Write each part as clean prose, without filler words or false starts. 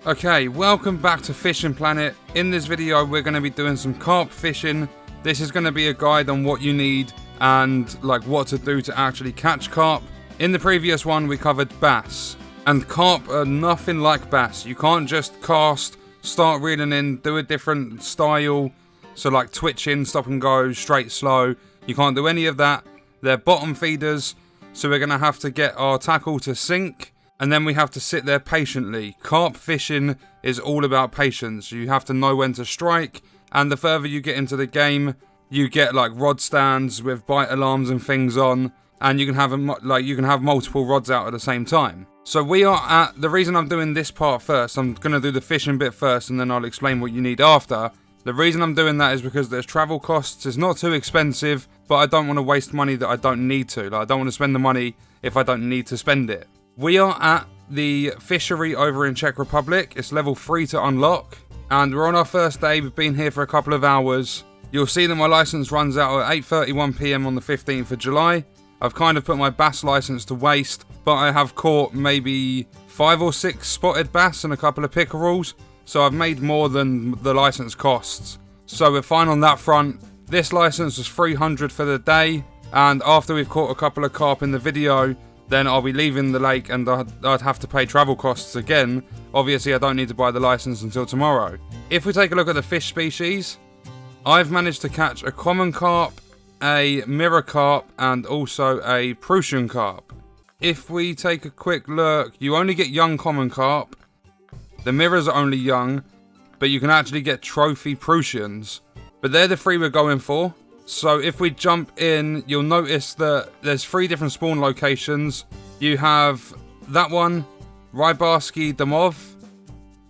Okay, welcome back to Fishing Planet. In this video we're going to be doing some carp fishing. This is going to be a guide on what you need and like what to do to actually catch carp. In the previous one we covered bass, and carp are nothing like bass. You can't just cast, start reeling in, do a different style, so like twitching, stop and go, straight, slow. You can't do any of that. They're bottom feeders, so we're going to have to get our tackle to sink, and then we have to sit there patiently. Carp fishing is all about patience. You have to know when to strike, and the further you get into the game, you get like rod stands with bite alarms and things on, and you can have multiple rods out at the same time. So we are at, the reason I'm doing this part first, I'm going to do the fishing bit first and then I'll explain what you need after. The reason I'm doing that is because there's travel costs. It's not too expensive, but I don't want to waste money that I don't need to. Like, I don't want to spend the money if I don't need to spend it. We are at the fishery over in Czech Republic. It's level 3 to unlock, and we're on our first day. We've been here for a couple of hours. You'll see that my license runs out at 8:31 PM on the 15th of July. I've kind of put my bass license to waste, but I have caught maybe 5 or 6 spotted bass and a couple of pickerels, so I've made more than the license costs. So we're fine on that front. This license was 300 for the day, and after we've caught a couple of carp in the video, then I'll be leaving the lake and I'd have to pay travel costs again. Obviously I don't need to buy the license until tomorrow. If we take a look at the fish species, I've managed to catch a common carp, a mirror carp, and also a Prussian carp. If we take a quick look, you only get young common carp. The mirrors are only young, but you can actually get trophy Prussians. But they're the 3 we're going for. So if we jump in, you'll notice that there's 3 different spawn locations. You have that one, Rybarsky Domov,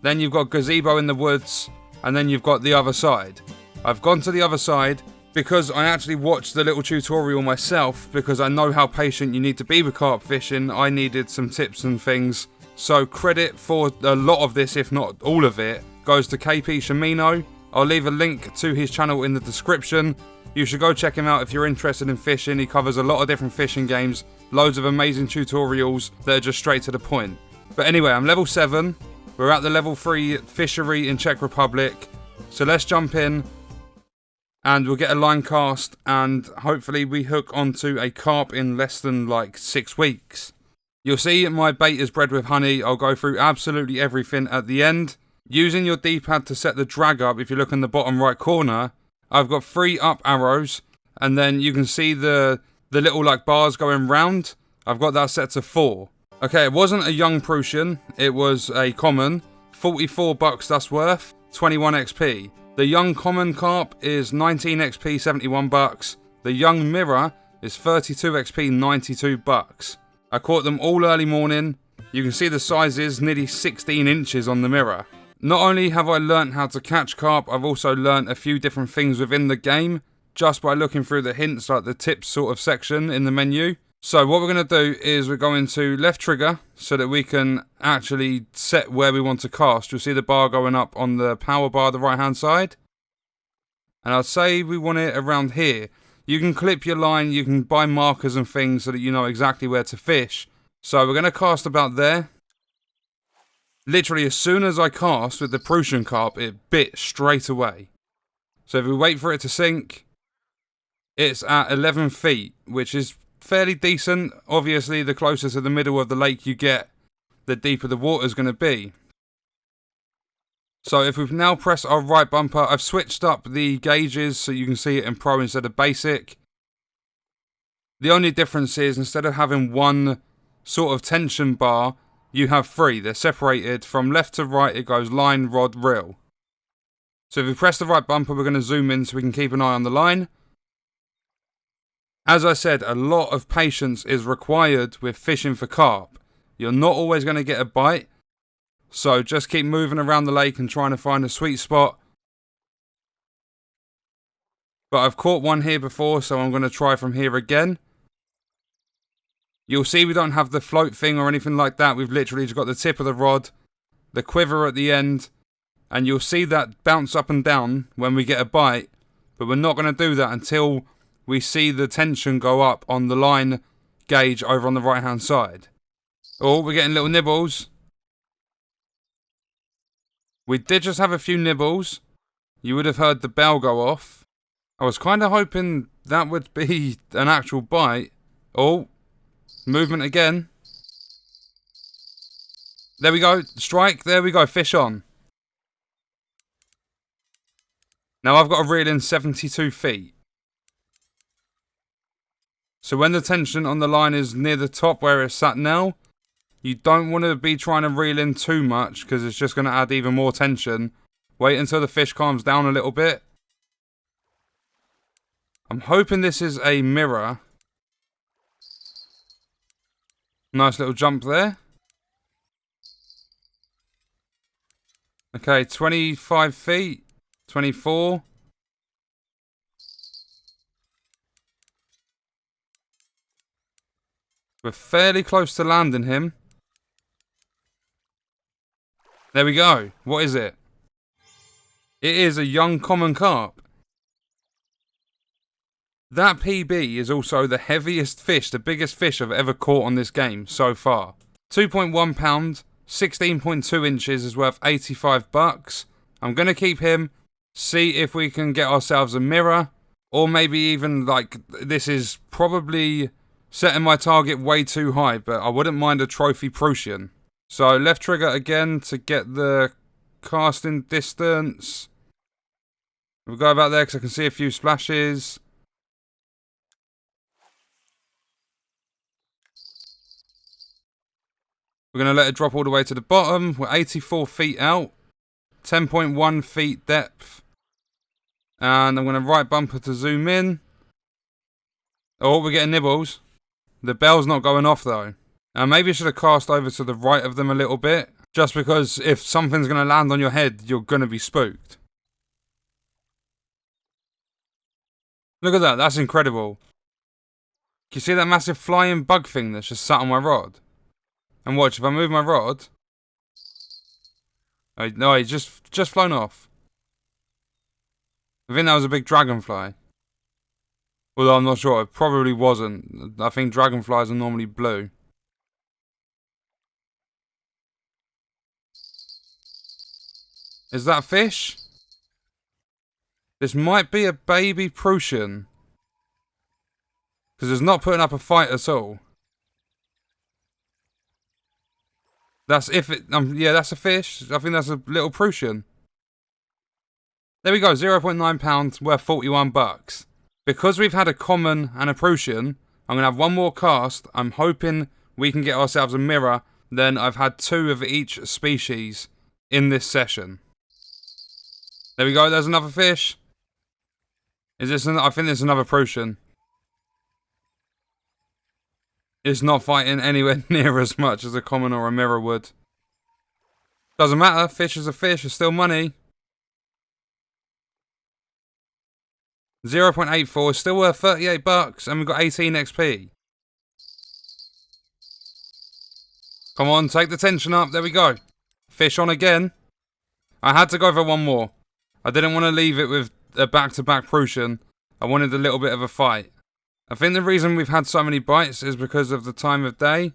then you've got Gazebo in the woods, and then you've got the other side. I've gone to the other side because I actually watched the little tutorial myself, because I know how patient you need to be with carp fishing. I needed some tips and things. So credit for a lot of this, if not all of it, goes to KP Shimino. I'll leave a link to his channel in the description. You should go check him out if you're interested in fishing. He covers a lot of different fishing games, loads of amazing tutorials that are just straight to the point. But anyway, I'm level 7. We're at the level 3 fishery in Czech Republic. So let's jump in and we'll get a line cast, and hopefully we hook onto a carp in less than like 6 weeks. You'll see my bait is bred with honey. I'll go through absolutely everything at the end. Using your D-pad to set the drag up, if you look in the bottom right corner, I've got 3 up arrows, and then you can see the little like bars going round. I've got that set to 4. Okay, it wasn't a young Prussian, it was a common. 44 bucks that's worth, 21 XP. The young common carp is 19 XP, 71 bucks. The young mirror is 32 XP, 92 bucks. I caught them all early morning. You can see the sizes, nearly 16 inches on the mirror. Not only have I learnt how to catch carp, I've also learnt a few different things within the game, just by looking through the hints, like the tips sort of section in the menu. So what we're going to do is we're going to left trigger so that we can actually set where we want to cast. You'll see the bar going up on the power bar, the right hand side. And I'd say we want it around here. You can clip your line, you can buy markers and things so that you know exactly where to fish. So we're going to cast about there. Literally, as soon as I cast with the Prussian carp, it bit straight away. So if we wait for it to sink, it's at 11 feet, which is fairly decent. Obviously, the closer to the middle of the lake you get, the deeper the water's going to be. So if we've now pressed our right bumper, I've switched up the gauges so you can see it in Pro instead of Basic. The only difference is, instead of having one sort of tension bar, you have 3. They're separated from left to right. It goes line, rod, reel. So if we press the right bumper, we're going to zoom in so we can keep an eye on the line. As I said, a lot of patience is required with fishing for carp. You're not always going to get a bite, so just keep moving around the lake and trying to find a sweet spot. But I've caught one here before, so I'm going to try from here again. You'll see we don't have the float thing or anything like that. We've literally just got the tip of the rod, the quiver at the end, and you'll see that bounce up and down when we get a bite. But we're not going to do that until we see the tension go up on the line gauge over on the right hand side. Oh, we're getting little nibbles. We did just have a few nibbles. You would have heard the bell go off. I was kind of hoping that would be an actual bite. Oh, movement again. There we go. Strike. There we go. Fish on. Now I've got to reel in 72 feet. So when the tension on the line is near the top where it's sat now, you don't want to be trying to reel in too much because it's just going to add even more tension. Wait until the fish calms down a little bit. I'm hoping this is a mirror. Nice little jump there. Okay, 25 feet. 24. We're fairly close to landing him. There we go. What is it? It is a young common carp. That PB is also the heaviest fish, the biggest fish I've ever caught on this game so far. 2.1 pound, 16.2 inches is worth 85 bucks. I'm going to keep him, see if we can get ourselves a mirror, or maybe even, like, this is probably setting my target way too high, but I wouldn't mind a trophy Prussian. So left trigger again to get the casting distance. We'll go about there because I can see a few splashes. We're going to let it drop all the way to the bottom. We're 84 feet out. 10.1 feet depth. And I'm going to right bumper to zoom in. Oh, we're getting nibbles. The bell's not going off though. Maybe I should have cast over to the right of them a little bit. Just because if something's going to land on your head, you're going to be spooked. Look at that, that's incredible. Can you see that massive flying bug thing that's just sat on my rod? And watch, if I move my rod... Oh, no, he's just flown off. I think that was a big dragonfly. Although I'm not sure, it probably wasn't. I think dragonflies are normally blue. Is that fish? This might be a baby Prussian. Because it's not putting up a fight at all. That's if it... yeah, that's a fish. I think that's a little Prussian. There we go, 0.9 pounds, worth 41 bucks. Because we've had a common and a Prussian, I'm going to have one more cast. I'm hoping we can get ourselves a mirror. Then I've had 2 of each species in this session. There we go, there's another fish. Is this I think there's another Prussian. It's not fighting anywhere near as much as a common or a mirror would. Doesn't matter, fish is a fish, it's still money. 0.84 is still worth 38 bucks and we've got 18 XP. Come on, take the tension up, there we go. Fish on again. I had to go for one more. I didn't want to leave it with a back-to-back Prussian. I wanted a little bit of a fight. I think the reason we've had so many bites is because of the time of day.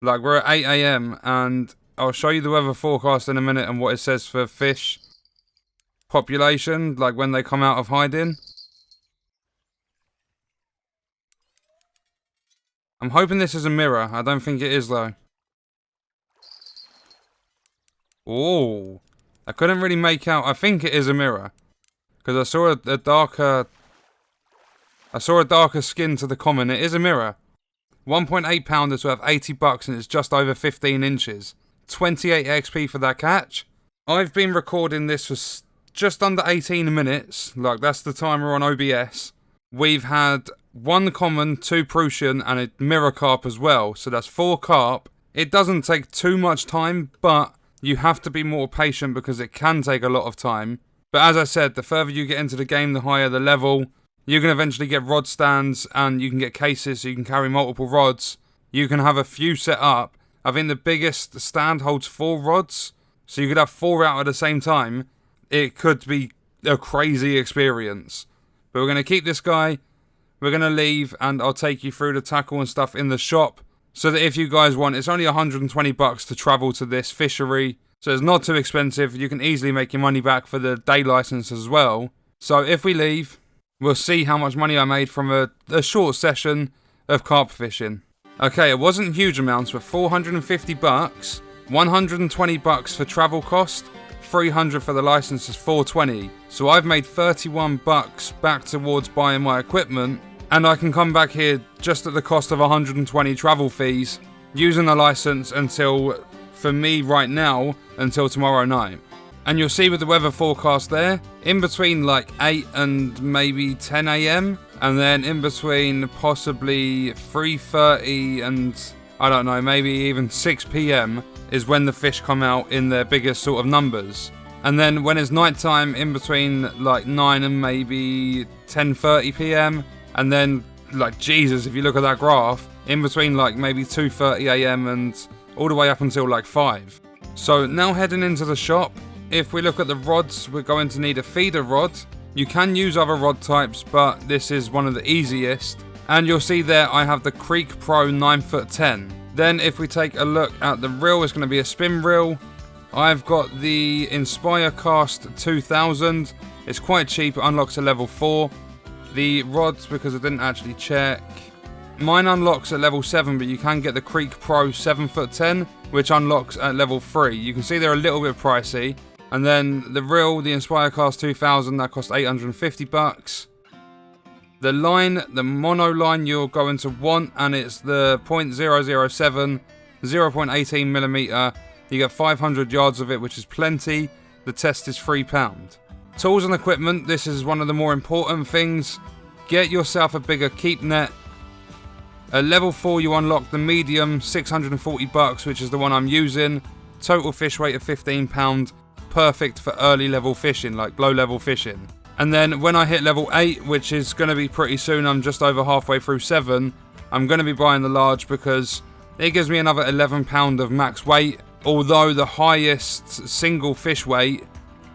Like, we're at 8 AM and I'll show you the weather forecast in a minute and what it says for fish population, like when they come out of hiding. I'm hoping this is a mirror. I don't think it is though. Oh, I couldn't really make out. I think it is a mirror because I saw a darker skin to the common. It is a mirror. 1.8 pound is worth 80 bucks and it's just over 15 inches. 28 XP for that catch. I've been recording this for just under 18 minutes. Like, that's the timer on OBS. We've had 1 common, 2 Prussian and a mirror carp as well. So that's 4 carp. It doesn't take too much time, but you have to be more patient because it can take a lot of time. But as I said, the further you get into the game, the higher the level. You can eventually get rod stands and you can get cases so you can carry multiple rods. You can have a few set up. I think the biggest stand holds 4 rods. So you could have 4 out at the same time. It could be a crazy experience. But we're going to keep this guy. We're going to leave and I'll take you through the tackle and stuff in the shop. So that if you guys want, it's only 120 bucks to travel to this fishery. So it's not too expensive. You can easily make your money back for the day license as well. So if we leave, we'll see how much money I made from a short session of carp fishing. Okay, it wasn't huge amounts, but $450, $120 for travel cost, $300 for the license is $420. So I've made $31 back towards buying my equipment, and I can come back here just at the cost of 120 travel fees, using the license until, for me right now, until tomorrow night. And you'll see with the weather forecast there, in between like 8 and maybe 10 AM, and then in between possibly 3:30 and, I don't know, maybe even 6 PM is when the fish come out in their biggest sort of numbers. And then when it's nighttime, in between like 9 and maybe 10:30 PM, and then like Jesus, if you look at that graph, in between like maybe 2:30 AM and all the way up until like 5. So now heading into the shop, if we look at the rods, we're going to need a feeder rod. You can use other rod types, but this is one of the easiest. And you'll see there I have the Creek Pro 9'10". Then if we take a look at the reel, it's going to be a spin reel. I've got the Inspire Cast 2000. It's quite cheap, it unlocks at level 4. The rods, because I didn't actually check, mine unlocks at level 7, but you can get the Creek Pro 7'10", which unlocks at level 3. You can see they're a little bit pricey. And then the reel, the Inspire Cast 2000, that costs $850. The line, the mono line you're going to want, and it's the .007, 0.18mm. You get 500 yards of it, which is plenty. The test is £3. Tools and equipment, this is one of the more important things. Get yourself a bigger keep net. At level 4 you unlock the medium, $640, which is the one I'm using. Total fish weight of £15. Perfect for early level fishing, like low level fishing. And then when I hit level 8, which is going to be pretty soon, I'm just over halfway through 7, I'm going to be buying the large because it gives me another £11 of max weight, although the highest single fish weight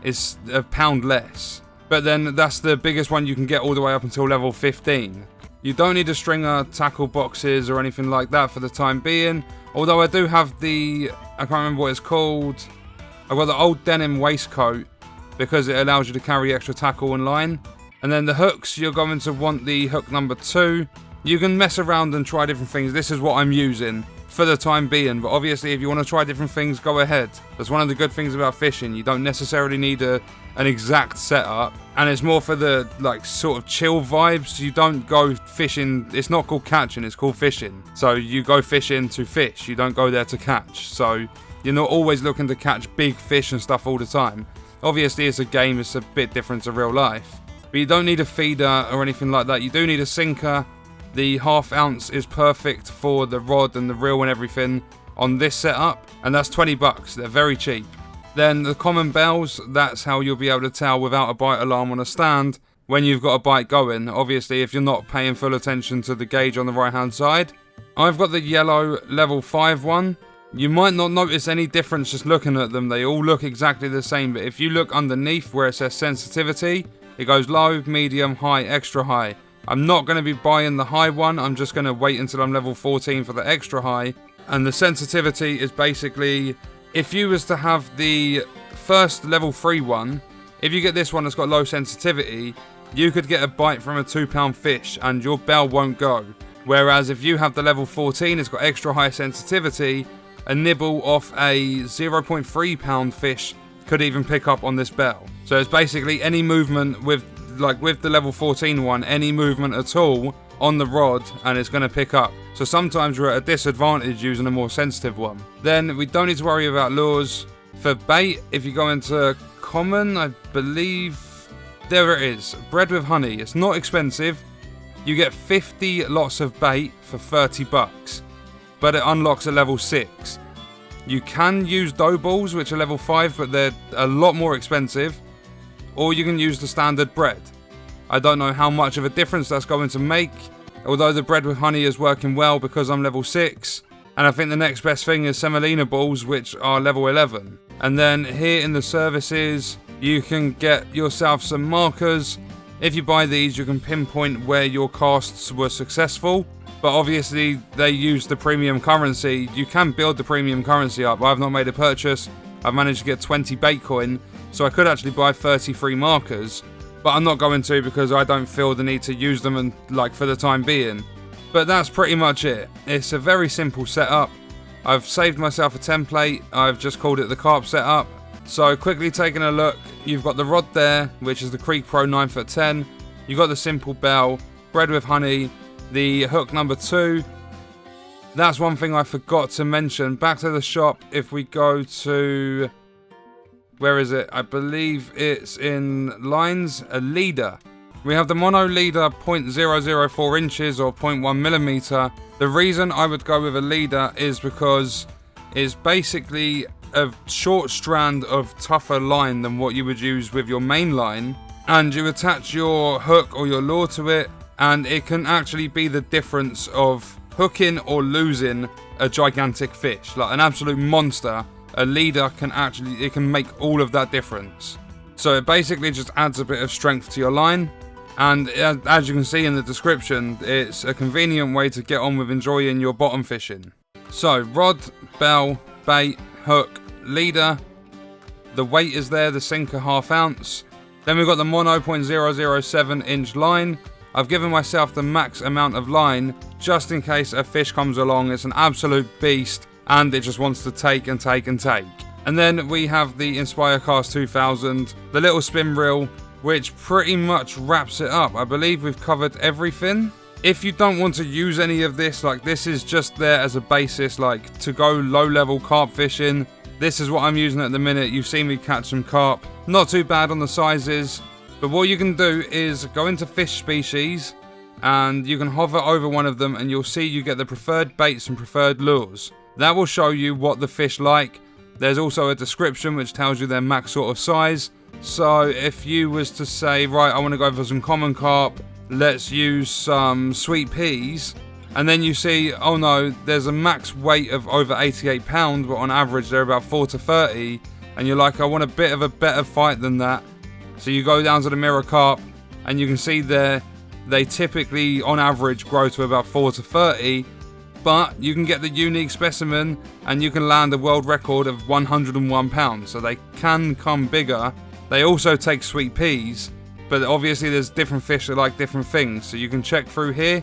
is £1 less. But then that's the biggest one you can get all the way up until level 15. You don't need a stringer, tackle boxes or anything like that for the time being, although I do have the, I can't remember what it's called, I've got the old denim waistcoat because it allows you to carry extra tackle and line. And then the hooks, you're going to want the hook number 2. You can mess around and try different things. This is what I'm using for the time being, but obviously if you want to try different things, go ahead. That's one of the good things about fishing. You don't necessarily need an exact setup, and it's more for the like sort of chill vibes. You don't go fishing, it's not called catching, it's called fishing. So you go fishing to fish, you don't go there to catch. So you're not always looking to catch big fish and stuff all the time. Obviously it's a game, it's a bit different to real life. But you don't need a feeder or anything like that. You do need a sinker. The ½ ounce is perfect for the rod and the reel and everything on this setup. And that's $20, they're very cheap. Then the common bells, that's how you'll be able to tell without a bite alarm on a stand when you've got a bite going. Obviously if you're not paying full attention to the gauge on the right hand side. I've got the yellow level 5 one. You might not notice any difference just looking at them. They all look exactly the same, but if you look underneath where it says sensitivity, it goes low, medium, high, extra high. I'm not going to be buying the high one, I'm just going to wait until I'm level 14 for the extra high. And the sensitivity is basically, if you was to have the first level 3 one, if you get this one that's got low sensitivity, you could get a bite from a £2 fish and your bell won't go. Whereas if you have the level 14, it's got extra high sensitivity, a nibble off a 0.3 fish could even pick up on this bell. So it's basically any movement with the level 14 one, any movement at all on the rod and it's going to pick up. So sometimes we're at a disadvantage using a more sensitive one. Then we don't need to worry about lures. For bait, if you go into common, I believe, there it is, bread with honey. It's not expensive. You get 50 lots of bait for $30. But it unlocks at level 6. You can use dough balls, which are level 5, but they're a lot more expensive. Or you can use the standard bread. I don't know how much of a difference that's going to make, although the bread with honey is working well because I'm level 6. And I think the next best thing is semolina balls, which are level 11. And then here in the services, you can get yourself some markers. If you buy these, you can pinpoint where your casts were successful. But obviously they use the premium currency. You can build the premium currency up. I've not made a purchase, I've managed to get 20 bait coin, so I could actually buy 33 markers, but I'm not going to because I don't feel the need to use them and for the time being. But that's pretty much it. It's a very simple setup. I've saved myself a template. I've just called it the Carp setup. So quickly taking a look, you've got the rod there, which is the Creek Pro 9'10". You've got the simple bell, bread with honey, the hook number 2. That's one thing I forgot to mention. Back to the shop, if we go to... where is it? I believe it's in lines, a leader. We have the mono leader 0.004 inches or 0.1 millimeter. The reason I would go with a leader is because it's basically a short strand of tougher line than what you would use with your main line, and you attach your hook or your lure to it, and it can actually be the difference of hooking or losing a gigantic fish, like an absolute monster. A leader can make all of that difference. So it basically just adds a bit of strength to your line. And as you can see in the description, it's a convenient way to get on with enjoying your bottom fishing. So rod, bell, bait, hook, leader. The weight is there, the sinker 1/2 ounce. Then we've got the mono 0.007 inch line. I've given myself the max amount of line just in case a fish comes along. It's an absolute beast and it just wants to take and take and take. And then we have the Inspire Cast 2000, the little spin reel, which pretty much wraps it up. I believe we've covered everything. If you don't want to use any of this, this is just there as a basis, to go low level carp fishing. This is what I'm using at the minute. You've seen me catch some carp. Not too bad on the sizes. But what you can do is go into fish species and you can hover over one of them and you'll see you get the preferred baits and preferred lures. That will show you what the fish like. There's also a description which tells you their max sort of size. So if you was to say, right, I want to go for some common carp, let's use some sweet peas, and then you see, oh no, there's a max weight of over 88 pounds, but on average they're about 4 to 30, and you're like, I want a bit of a better fight than that. So you go down to the mirror carp, and you can see there, they typically on average grow to about 4 to 30, but you can get the unique specimen and you can land a world record of 101 pounds, so they can come bigger. They also take sweet peas, but obviously there's different fish that like different things, so you can check through here,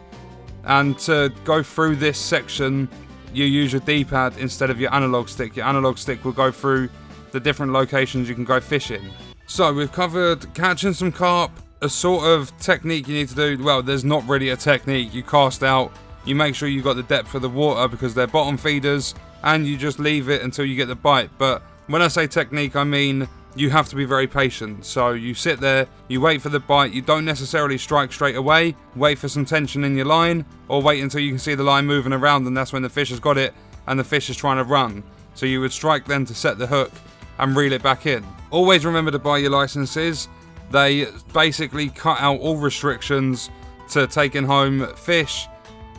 and to go through this section you use your D-pad instead of your analog stick. Your analog stick will go through the different locations you can go fishing. So we've covered catching some carp, a sort of technique you need to do. Well, there's not really a technique. You cast out, you make sure you got the depth of the water because they're bottom feeders, and you just leave it until you get the bite. But when I say technique, I mean you have to be very patient. So you sit there, you wait for the bite, you don't necessarily strike straight away, wait for some tension in your line, or wait until you can see the line moving around, and that's when the fish has got it and the fish is trying to run. So you would strike then to set the hook and reel it back in. Always remember to buy your licenses. They basically cut out all restrictions to taking home fish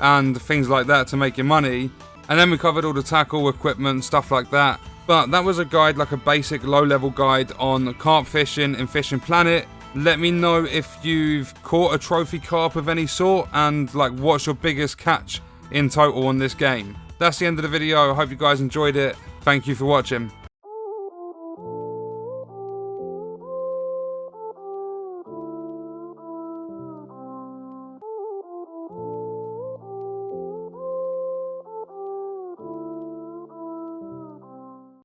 and things like that to make your money. And then we covered all the tackle, equipment, stuff like that. But that was a guide, like a basic low-level guide on carp fishing in Fishing Planet. Let me know if you've caught a trophy carp of any sort and what's your biggest catch in total on this game. That's the end of the video. I hope you guys enjoyed it. Thank you for watching.